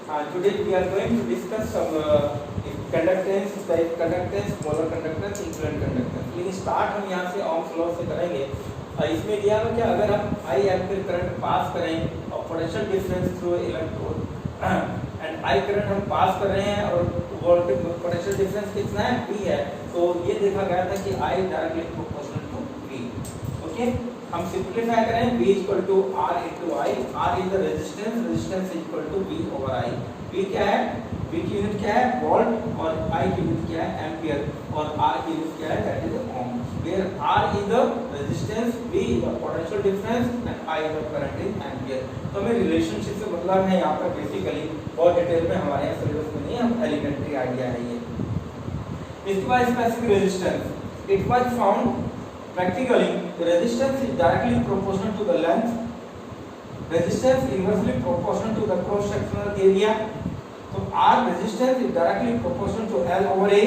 Today we are going to discuss some conductance, type conductance, molar conductance, equivalent conductance. लेकिन start हम यहाँ से ohm's law से करेंगे। इसमें दिया हुआ क्या, अगर हम I एम्पीयर करंट पास करें और potential difference through electrode and I current हम पास कर रहे हैं और वोल्टेज पोटेंशियल डिफरेंस कितना है, V है, तो ये देखा गया था कि I directly proportional to V। Okay, हम सिंपलीफाई करें, V equal to R into I, R is the resistance, resistance equal to V over I। V क्या है, V की यूनिट क्या है, वोल्ट, और I की यूनिट क्या है, एम्पियर, और R की यूनिट क्या है, that is ohm. Where R is the resistance, V the potential difference and I the current in ampere. तो हमें रिलेशनशिप से मतलब है यहाँ पर बेसिकली, बहुत डिटेल में हमारे यहाँ सिलेबस में नहीं है, हम एलिमेंट्री आइडिया है ये। इसके बाद specific resistance, it was found practically the resistance is directly proportional to the length, resistance inversely proportional to the cross sectional area। तो R resistance is directly proportional to L over A,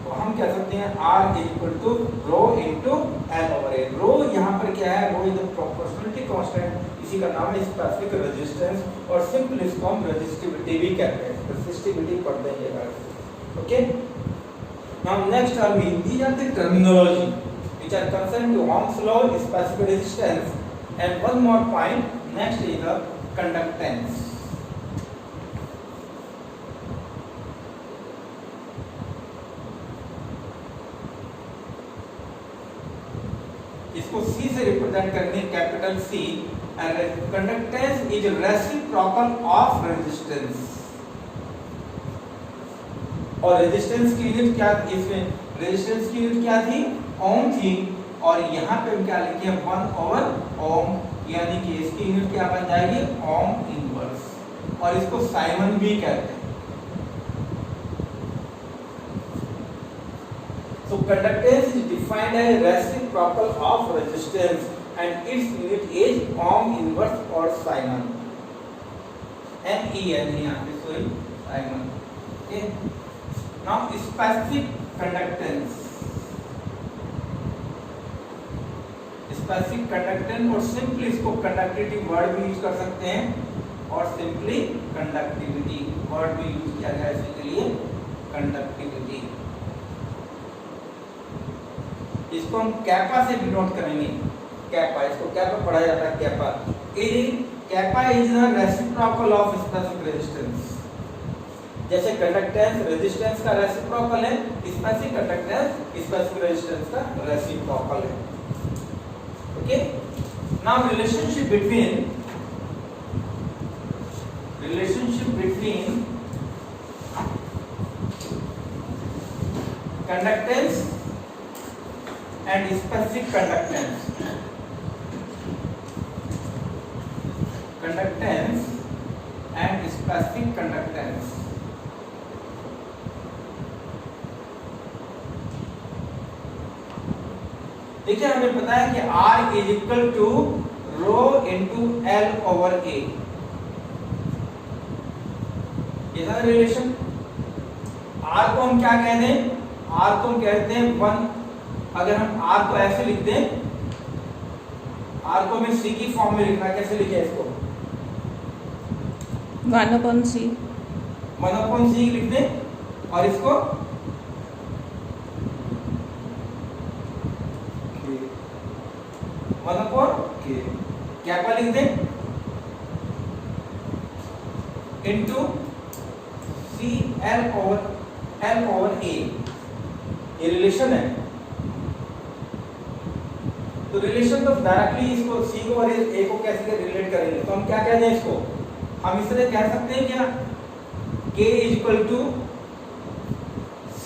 तो हम कह सकते हैं R is equal to rho into L over A। rho यहाँ पर क्या है, rho is the proportionality constant, इसी का नाम है specific resistance, और सिंपल इसको हम resistivity भी कहते हैं, resistivity पढ़ देंगे अगर। Okay, now next are these are the terminology which are concerned to Ohm's law, specific resistance, and one more point, next is the conductance। इसको C से रिप्रेजेंट करने, capital C, and conductance is reciprocal of resistance। और resistance की unit क्या, इसमें resistance की unit क्या थी, ओम थी, और यहाँ पे हम क्या लिखे हैं, 1 ओवर ओम, यानी कि इसकी यूनिट क्या बन जाएगी, ओम इनवर्स, और इसको साइमन भी कहते हैं। So conductance is defined as reciprocal of resistance and its unit is ohm inverse or Simon, MEN यहाँ पे, sorry, Simon। Okay, now specific conductance, specific conductance, और सिंपली इसको कंडक्टिविटी वर्ड भी यूज कर सकते हैं, और सिंपली कंडक्टिविटी वर्ड भी यूज किया गया इसके लिए, कंडक्टिविटी। इसको हम कैपा से डिनोट करेंगे, कैपा, इसको कैपा पढ़ा जाता है, kappa is the reciprocal of specific resistance. जैसे कंडक्टेंस रेजिस्टेंस का रेसिप्रोकल है, स्पेसिफिक कंडक्टेंस स्पेसिफिक रेजिस्टेंस का रेसिप्रोकल है। Okay, now relationship between conductance and specific conductance, conductance and specific conductance। देखिए, हमें पता है कि R is equal to rho into L over A, ये था रिलेशन। R को हम क्या कहते हैं, R को हम कहते हैं 1, अगर हम R को ऐसे लिख दें, R को हमें C की फॉर्म में लिखना, कैसे लिखे इसको, 1/C लिख दें, और इसको 1/K कैपा लिख दें, इंटू L ओवर A, ये रिलेशन है। तो रिलेशन तो डायरेक्टली इसको C को और A को कैसे रिलेट करेंगे, तो हम क्या कहते हैं इसको, हम इस तरह कह सकते हैं क्या, K is equal to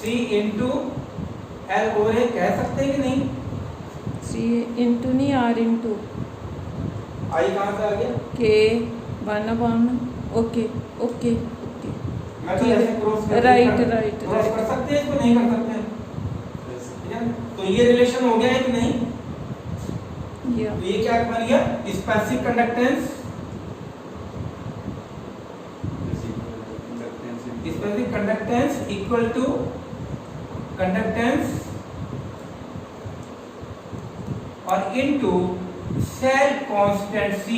C into L over A, कह सकते हैं कि नहीं, C इंटू नहीं, R इंटू I कहाँ से आ गया, K 1/, ओके ओके ओके, मैं तो ऐसे क्रॉस राइट कर सकते हैं, इसको नहीं कर सकते हैं, ठीक है। तो ये रिलेशन हो गया है कि नहीं, तो ये क्या बन गया, specific conductance, specific conductance equal to conductance और into cell constant C,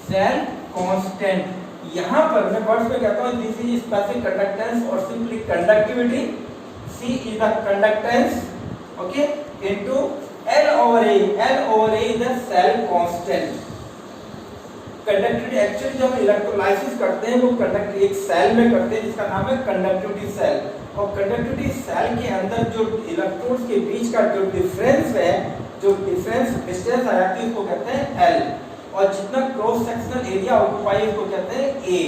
cell constant, यहाँ पर मैं वर्ड्स में कहता हूँ दिस इज स्पेसिफिक कंडक्टेंस और simply conductivity, C is the conductance, okay, into L over A. L over A is the cell constant. Conductivity actually जब electrolysis करते हैं वो कंडक्ट एक सेल में करते हैं जिसका नाम है कंडक्टिविटी सेल, और कंडक्टिविटी सेल के अंदर जो इलेक्ट्रोड्स के बीच का जो डिफरेंस है, जो डिफरेंस डिस्टेंस आ जाती है उसको कहते हैं L, और जितना क्रॉस सेक्शनल एरिया ऑक्यूपाई है उसको कहते हैं A।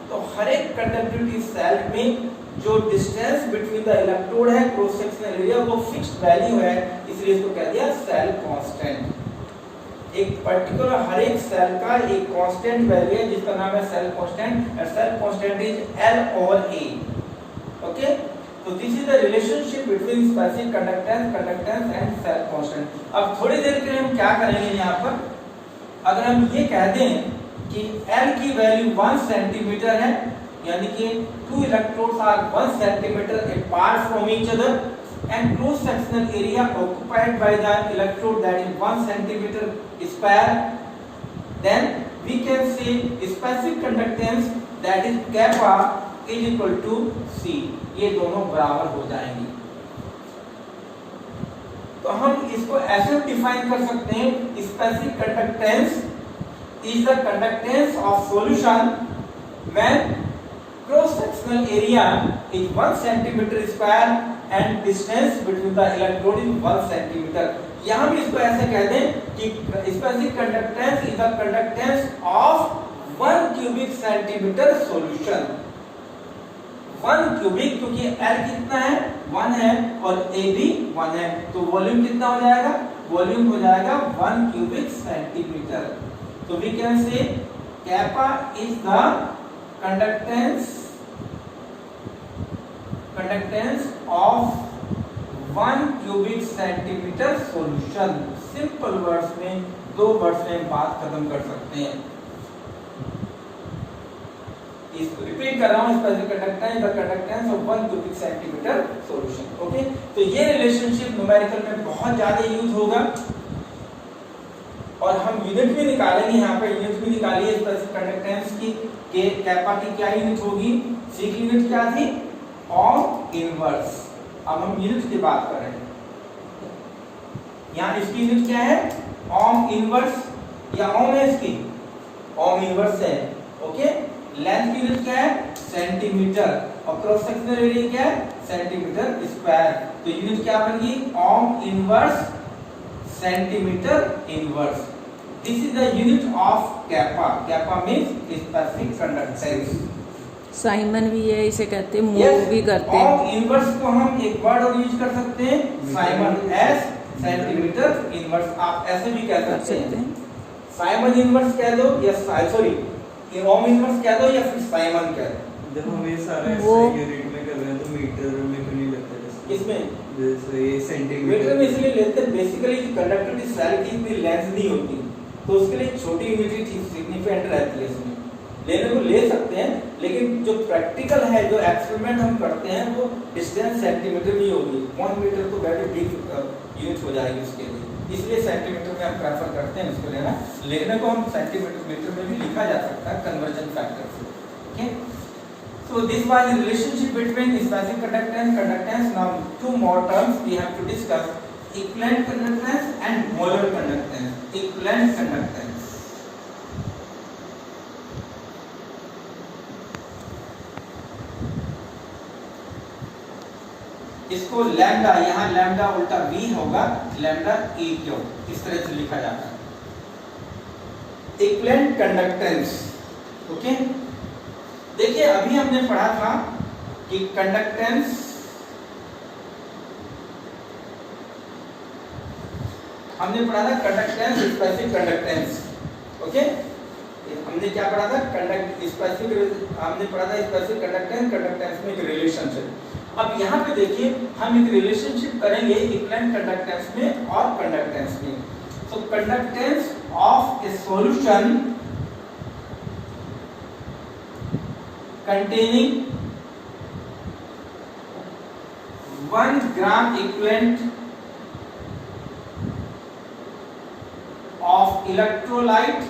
तो हर एक कंडक्टिविटी सेल में जो डिस्टेंस बिटवीन द इलेक्ट्रोड है, क्रॉस सेक्शनल एरिया, वो फिक्स्ड वैल्यू है, इसलिए इसको कह दिया सेल कांस्टेंट। एक पर्टिकुलर हर एक सेल का एक कांस्टेंट वैल्यू है जिसका नाम है सेल कांस्टेंट, और cell constant is L over A। Okay, तो this is the relationship between specific conductance and cell constant. अब थोड़ी देर के लिए हम क्या करेंगे यहाँ पर, अगर हम ये कह दें कि L की वैल्यू 1 सेंटीमीटर है, यानी कि two electrodes are 1 centimeter apart from each other and cross sectional area occupied by the electrode that is 1 centimeter square, then we can say specific conductance that is kappa is equal to C। ये दोनों बराबर हो जाएंगे। तो हम इसको ऐसे define कर सकते हैं, specific conductance is the conductance of solution when cross sectional area is 1 centimeter square and distance between the electrode is 1 centimeter। यहाँ भी इसको ऐसे कह दें कि specific conductance is the conductance of 1 cubic centimeter solution। 1 cubic, क्योंकि L कितना है 1 है और A भी 1 है, तो वॉल्यूम कितना हो जाएगा, वॉल्यूम हो जाएगा 1 cubic centimeter। तो we can say kappa is the conductance of 1 cubic centimeter solution। Simple words में, दो वर्ड्स में बात खत्म कर सकते हैं। इसको रिपीट कर रहा हूं, specific conductance the conductance of 1 cubic centimeter solution। Okay, तो ये रिलेशनशिप न्यूमेरिकल में बहुत ज्यादा यूज होगा, और हम यूनिट भी निकालेंगे। यहाँ पे यूनिट भी निकालिए स्पेसिफिक कंडक्टेंस की, के कैपा की क्या यूनिट होगी, सी की यूनिट क्या थी, ओम इनवर्स। अब हम यूनिट की बात कर रहे हैं, यहाँ इसकी यूनिट क्या है, ओम इनवर्स, या ओम है इसकी, ओम इनवर्स है। ओके, लेंथ की यूनिट क्या है, सेंटीमीटर, और क्रॉस सेक्शनल एरिया क्या है, सेंटीमीटर स्क्वायर। तो यूनिट क्या बनेगी, ओम inverse centimetre inverse. This is the unit of kappa. Kappa means specific conductance. Simon भी है, इसे कहते हैं, मूव भी करते हैं। ऑफ इनवर्स को हम एक वर्ड और यूज कर सकते हैं, साइमन, एस सेंटीमीटर इनवर्स। आप ऐसे भी कह सकते हैं, साइमन इनवर्स कह दो, या सॉरी ओम इनवर्स कह दो, या फिर साइमन कह दो। जब हम ये सारा यूनिट में कर रहे हैं तो मीटर में क्यों नहीं लगता है इसमें, जैसे ये सेंटीमीटर मीटर में इसलिए लेते हैं, बेसिकली कंडक्टिविटी सेल की इतनी लेंथ नहीं होती, तो उसके लिए छोटी यूनिट ही ठीक सिग्निफिकेंट रहती है। इसमें लेने को ले सकते हैं, लेकिन जो प्रैक्टिकल है, जो एक्सपेरिमेंट हम करते हैं, वो डिस्टेंस सेंटीमीटर में होगी। 1 मीटर तो वेरी बिग यूनिट हो जाएगी उसके लिए, इसलिए सेंटीमीटर में हम प्रेफर करते हैं उसको लेना। लेने को हम सेंटीमीटर मीटर में भी लिखा जा सकता है कन्वर्जन फैक्टर से। Okay, so this was the relationship between specific conductance. Now two more terms we have to discuss: equivalent conductance and molar conductance. Equivalent conductance, इसको लैम्डा, यहाँ लैम्डा उल्टा v होगा, लैम्डा e क्यों, इस तरह से लिखा जाता है। Equivalent conductance. ओके, देखिए अभी हमने पढ़ा था कि कंडक्टेंस, हमने पढ़ा था कंडक्टेंस, स्पेसिफिक कंडक्टेंस। ओके, हमने क्या पढ़ा था, स्पेसिफिक, हमने पढ़ा था स्पेसिफिक कंडक्टेंस, कंडक्टेंस में एक रिलेशनशिप। अब यहाँ पे देखिए हम एक रिलेशनशिप करेंगे इक्विवेलेंट कंडक्टेंस में और कंडक्टेंस में। So conductance of a solution containing 1 gram equivalent of electrolyte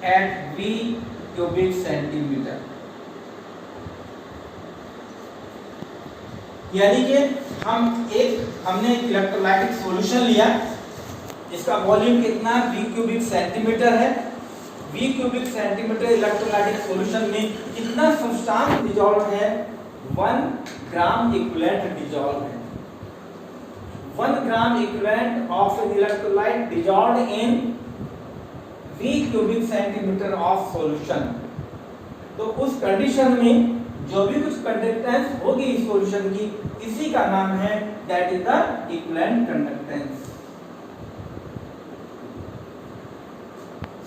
at V cubic centimeter। यानी कि हमने एक इलेक्ट्रोलाइटिक सॉल्यूशन लिया, इसका वॉल्यूम कितना V क्यूबिक सेंटीमीटर है। V cubic centimetre electrolytic solution में कितना सब्सटेंस डिसॉल्व है, 1 ग्राम इक्विवेलेंट डिसॉल्व है। 1 gram equivalent of an electrolyte dissolved in V cubic centimetre of solution. तो उस कंडीशन में जो भी कुछ कंडक्टेंस होगी इस सॉल्यूशन की, इसी का नाम है that is the equivalent conductance.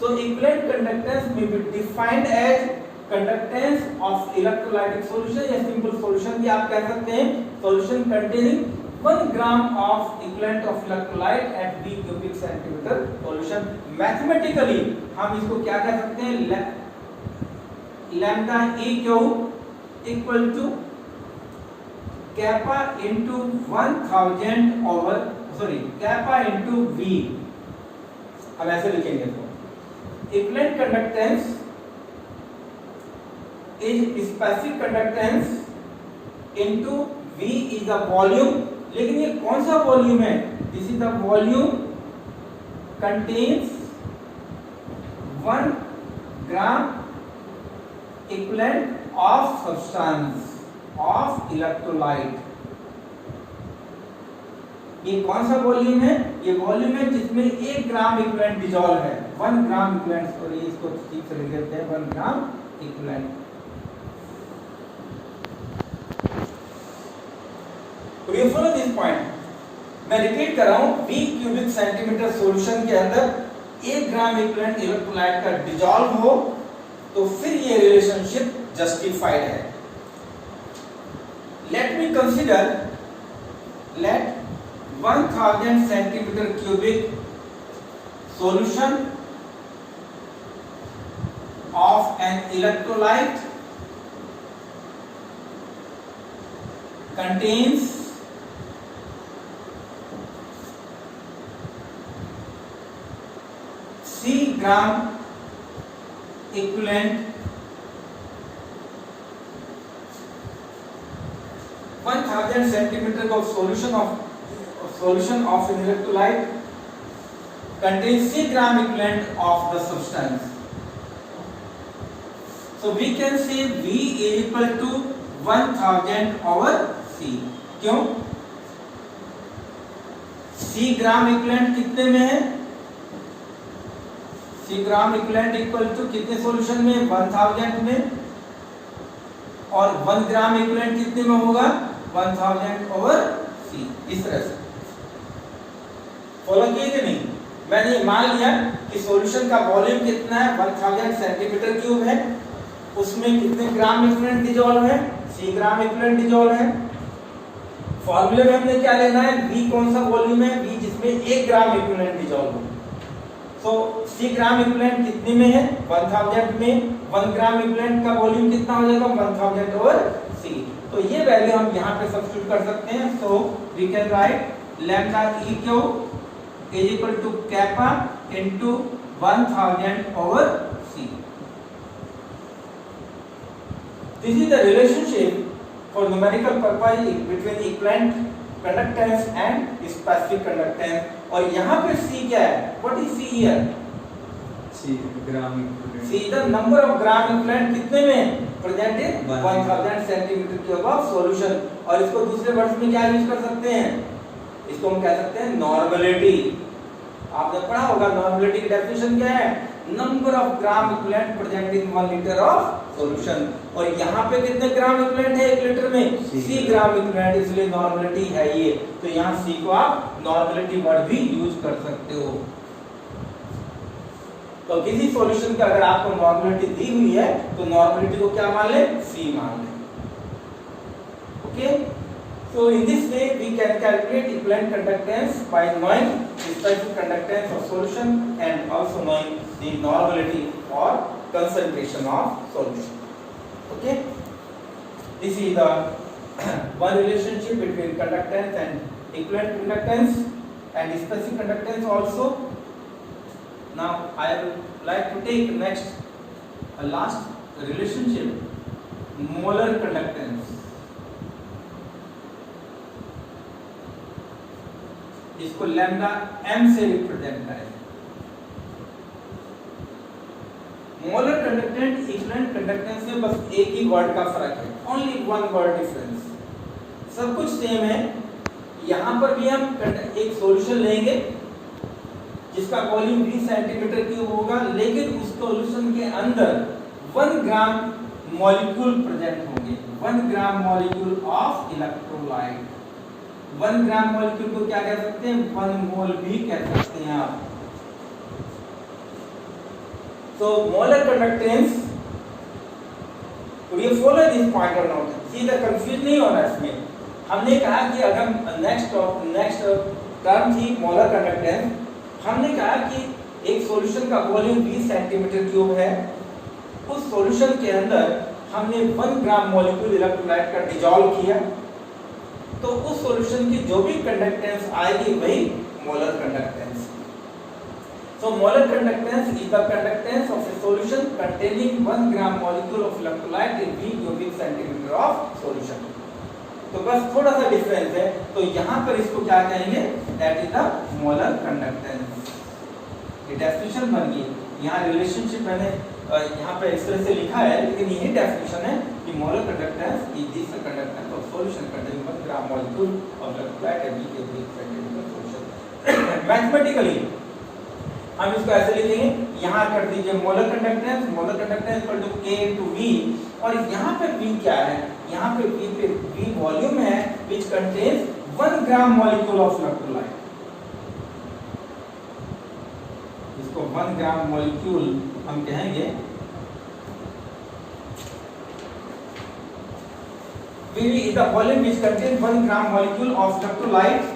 So equivalent conductance may be defined as conductance of electrolytic solution या simple solution भी आप कह सकते हैं, solution containing 1 gram of equivalent of electrolyte at V cubic centimeter solution। Mathematically हम इसको क्या कह सकते हैं, lambda EQ equal to kappa into 1000 over kappa into V। हम ऐसे लिखेंगे इसको, equivalent conductance is specific conductance into V is the volume। लेकिन ये कौन सा वॉल्यूम है, this is the volume contains 1 gram equivalent of substance of electrolyte. ये कौन सा वॉल्यूम है, ये वॉल्यूम है जिसमें 1 ग्राम इक्विवेलेंट डिसॉल्व है, 1 ग्राम इक्विवेलेंट। और ये इसको ठीक से लिख देते हैं 1 ग्राम इक्विवेलेंट। तो ये फॉलो दिस पॉइंट, मैं रिपीट कर रहा हूं, V क्यूबिक सेंटीमीटर सॉल्यूशन के अंदर 1 ग्राम इक्विवेलेंट इलेक्ट्रोलाइट का डिसॉल्व हो तो फिर ये रिलेशनशिप जस्टिफाइड है। Let me consider, let 1000 centimetre cubic solution of an electrolyte contains C gram equivalent 1000 centimeter of solution of an electrolyte contains C gram equivalent of the substance। So we can say V is equal to 1000 over C। क्यों? C gram equivalent कितने में है, C gram equivalent equal to कितने solution में, 1000 में, और 1 gram equivalent कितने में होगा, 1000 ओवर C। इस तरह से फॉलो किए कि नहीं। मैंने मान लिया कि सॉल्यूशन का वॉल्यूम कितना है, 1000 सेंटीमीटर क्यूब है, उसमें कितने ग्राम इक्विवेलेंट डिसॉल्व है, C ग्राम इक्विवेलेंट डिसॉल्व है। फॉर्मूले में हमने क्या लेना है, V कौन सा वॉल्यूम है, V जिसमें 1 ग्राम इक्विवेलेंट डिसॉल्व हो। तो C ग्राम इक्विवेलेंट कितने में है, 1000 में, 1 ग्राम इक्विवेलेंट का वॉल्यूम कितना हो जाएगा, 1000 ओवर C। तो ये वैल्यू हम यहाँ पे सब्स्टिट्यूट कर सकते हैं। So we can write lambda EQ is equal to kappa into 1000 over C। This is the relationship for numerical purpose between equivalent conductance and specific conductance। और यहाँ पे C क्या है, what is C here? C gram equivalent. C the number of gram equivalent कितने में present in 1000 centimetre cube of solution. और इसको दूसरे वर्ड्स में क्या यूज कर सकते हैं, इसको हम कह सकते हैं नॉर्मलिटी। आपने पढ़ा होगा नॉर्मलिटी की डेफिनेशन क्या है, number of gram equivalent present in 1 litre of solution. और यहाँ पे कितने ग्राम इक्विवेलेंट है 1 लीटर में, C ग्राम इक्विवेलेंट, इसलिए नॉर्मलिटी है ये। तो यहाँ C को आप नॉर्मलिटी वर्ड भी यूज कर सकते हो। तो किसी सॉल्यूशन का अगर आपको नॉर्मलिटी दी हुई है तो नॉर्मलिटी को क्या मान ले, C मान ले। Okay, so in this way we can calculate equivalent conductance by knowing the specific conductance of solution and also knowing the normality or concentration of solution। Okay, this is the one relationship between conductance and equivalent conductance and specific conductance also। Now I would like to take next a last relationship, molar conductance. इसको lambda m से represent करें। Molar conductance equivalent conductance में बस एक ही word का फर्क है, only one word difference. सब कुछ सेम है। यहाँ पर भी हम एक सॉल्यूशन लेंगे जिसका वॉल्यूम 20 सेंटीमीटर क्यूब होगा, लेकिन उस सॉल्यूशन के अंदर 1 ग्राम मॉलिक्यूल प्रेजेंट होंगे। 1 gram molecule of electrolyte. 1 gram molecule को क्या कह सकते हैं? 1 मोल भी कह सकते हैं आप। So molar conductance, you follow this point or not? See the confusion नहीं होना इसमें। हमने कहा कि अगर नेक्स्ट टर्म थी मोलर कंडक्टेंस, हमने कहा कि एक सॉल्यूशन का वॉल्यूम 20 सेंटीमीटर क्यूब है। उस सॉल्यूशन के अंदर हमने 1 ग्राम मॉलिक्यूल इलेक्ट्रोलाइट का डिसॉल्व किया, तो उस सॉल्यूशन की जो भी कंडक्टेंस आएगी वही molar conductance. So molar conductance is the conductance of a solution containing 1 gram molecule of electrolyte in V cubic centimeter of solution. तो बस थोड़ा सा डिफरेंस है। तो यहाँ पर इसको क्या कहेंगे? That is the molar conductance. ये डेफिनेशन बन गई। यहाँ रिलेशनशिप मैंने यहाँ पे इस तरह से लिखा है, लेकिन यही डेफिनेशन है कि molar conductance is this conductance of solution containing 1 gram molecule of electrolyte in V cubic centimeter of solution. Mathematically हम इसको ऐसे लिखेंगे, यहाँ कर दीजिए molar conductance equal to K into V, और यहाँ पे V क्या है? यहाँ पे V वॉल्यूम है which contains 1 gram molecule of electrolyte. इसको 1 ग्राम मॉलिक्यूल हम कहेंगे। V is the volume which contains 1 gram molecule of electrolyte.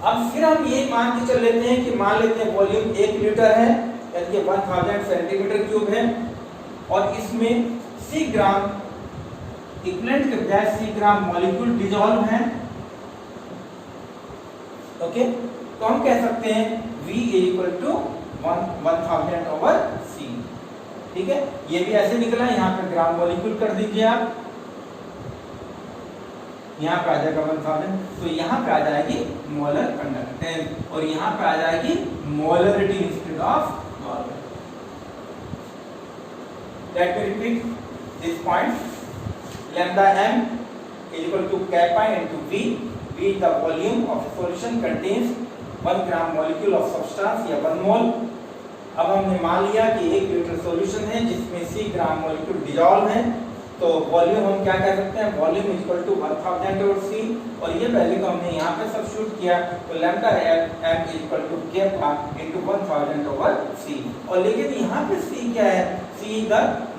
अब फिर हम ये मान के चल लेते हैं कि मान लेते हैं वॉल्यूम 1 लीटर है, यानी कि 1000 सेंटीमीटर क्यूब है, और इसमें C ग्राम इक्विवेलेंट के बजाय C ग्राम मॉलिक्यूल डिसॉल्व है। ओके, तो हम कह सकते हैं V equal to 1000 over C। ठीक है, ये भी ऐसे निकला। यहाँ पे ग्राम मॉलिक्यूल कर दीजिए आप, यहाँ पे आ जाएगा 1000, तो यहाँ पे आ जाएगी मोलर कंडक्टेंस, और यहाँ पे आ जाएगी molarity instead of molar. Let me repeat this point. Lambda m is equal to kappa into V. V is the volume of a solution contains 1 gram molecule of substance या 1 mole। अब हमने मान लिया कि 1 लीटर सॉल्यूशन है जिसमें C gram molecule dissolve है, तो वॉल्यूम हम क्या कह सकते हैं? Volume equal to 1000 over C, और ये वैल्यू को हमने यहाँ पे सब्स्टिट्यूट किया, तो lambda m equal to kappa into 1000 over C। और लेकिन यहाँ पे C क्या है? C the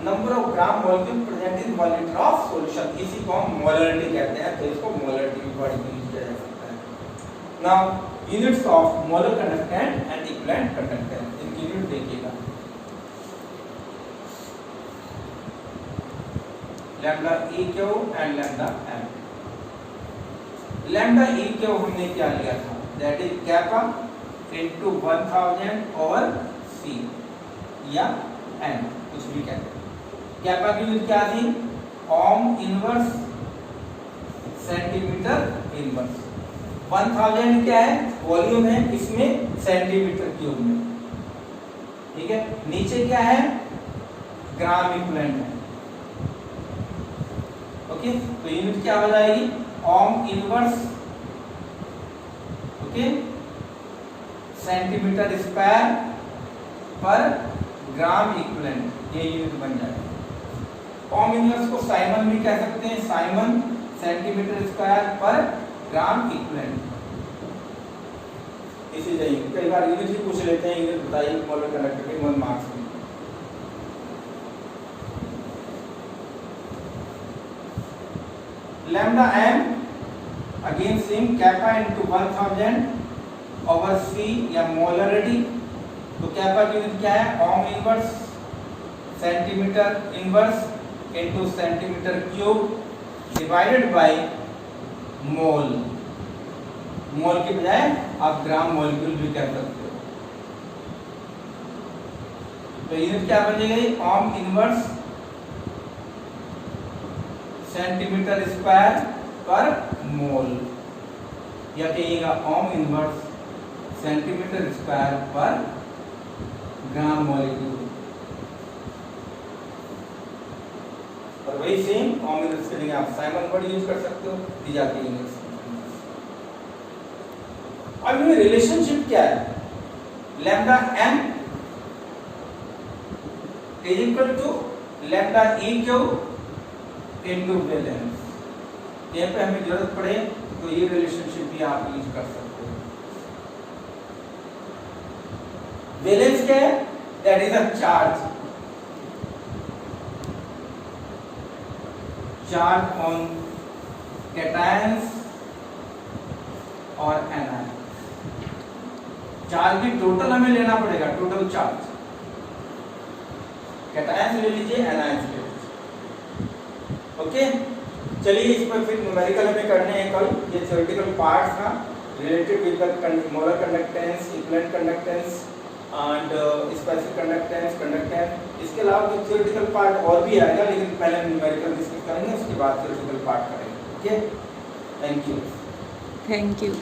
number of gram molecule present in 1 litre of solution. इसी को हम मोलरिटी कहते हैं, तो इसको मोलरिटी वर्ड यूज किया जा सकता है। Now units of molar conductance and equivalent conductance, इनकी यूनिट देखिएगा। Lambda EQ and lambda m। Lambda EQ हमने क्या लिया था? That is kappa into 1000 over C या n, कुछ भी कहते हैं। kappa की यूनिट क्या थी? ओम इनवर्स सेंटीमीटर इनवर्स। 1000 क्या है? वॉल्यूम है, इसमें सेंटीमीटर क्यूब में। ठीक है, नीचे क्या है? ग्राम इक्विवेलेंट है। ओके, तो यूनिट क्या हो जाएगी? Ohm inverse, okay, centimetre square पर ग्राम इक्विवेलेंट, ये यूनिट बन जाएगा। ओम इनवर्स को साइमन भी कह सकते हैं, साइमन सेंटीमीटर स्क्वायर पर ग्राम इक्विवेलेंट। इसी तरह कई बार यूनिट भी पूछ लेते हैं, यूनिट बताइए मोलर कंडक्टर के 1 मार्क्स में। Lambda m again same, kappa into 1000 over C या मोलरिटी। तो kappa की यूनिट क्या है? Ohm inverse centimetre inverse into centimetre cube divided by mole, mole के बजाय आप ग्राम मॉलिक्यूल भी कह सकते हो। तो यूनिट क्या बन जाएगी, ओम इनवर्स सेंटीमीटर स्क्वायर पर मोल, या कहिएगा ओम इनवर्स सेंटीमीटर स्क्वायर पर ग्राम मॉलिक्यूल। और वही सेम ओम इनवर्स के लिए आप साइमन वर्ड यूज कर सकते हो, दी जाती है यूनिट्स। अब ये रिलेशनशिप क्या है, lambda M is equal to lambda E Q into valence. यहाँ पे हमें जरूरत पड़े तो ये रिलेशनशिप भी आप यूज कर सकते हो। वैलेंस क्या है, that is a charge, charge on cations और एनायंस। चार्ज भी टोटल हमें लेना पड़ेगा, टोटल चार्ज, कैटायंस ले लीजिए, एनायंस ले लीजिए। ओके, चलिए इस पर फिर न्यूमेरिकल हमें करने हैं कल। ये थ्योरेटिकल पार्ट था related with the molar conductance, equivalent conductance and specific conductance, conductance. इसके अलावा कुछ थ्योरेटिकल पार्ट और भी आएगा, लेकिन पहले न्यूमेरिकल डिस्कस करेंगे, उसके बाद थ्योरेटिकल पार्ट करेंगे। Okay, thank you. Thank you.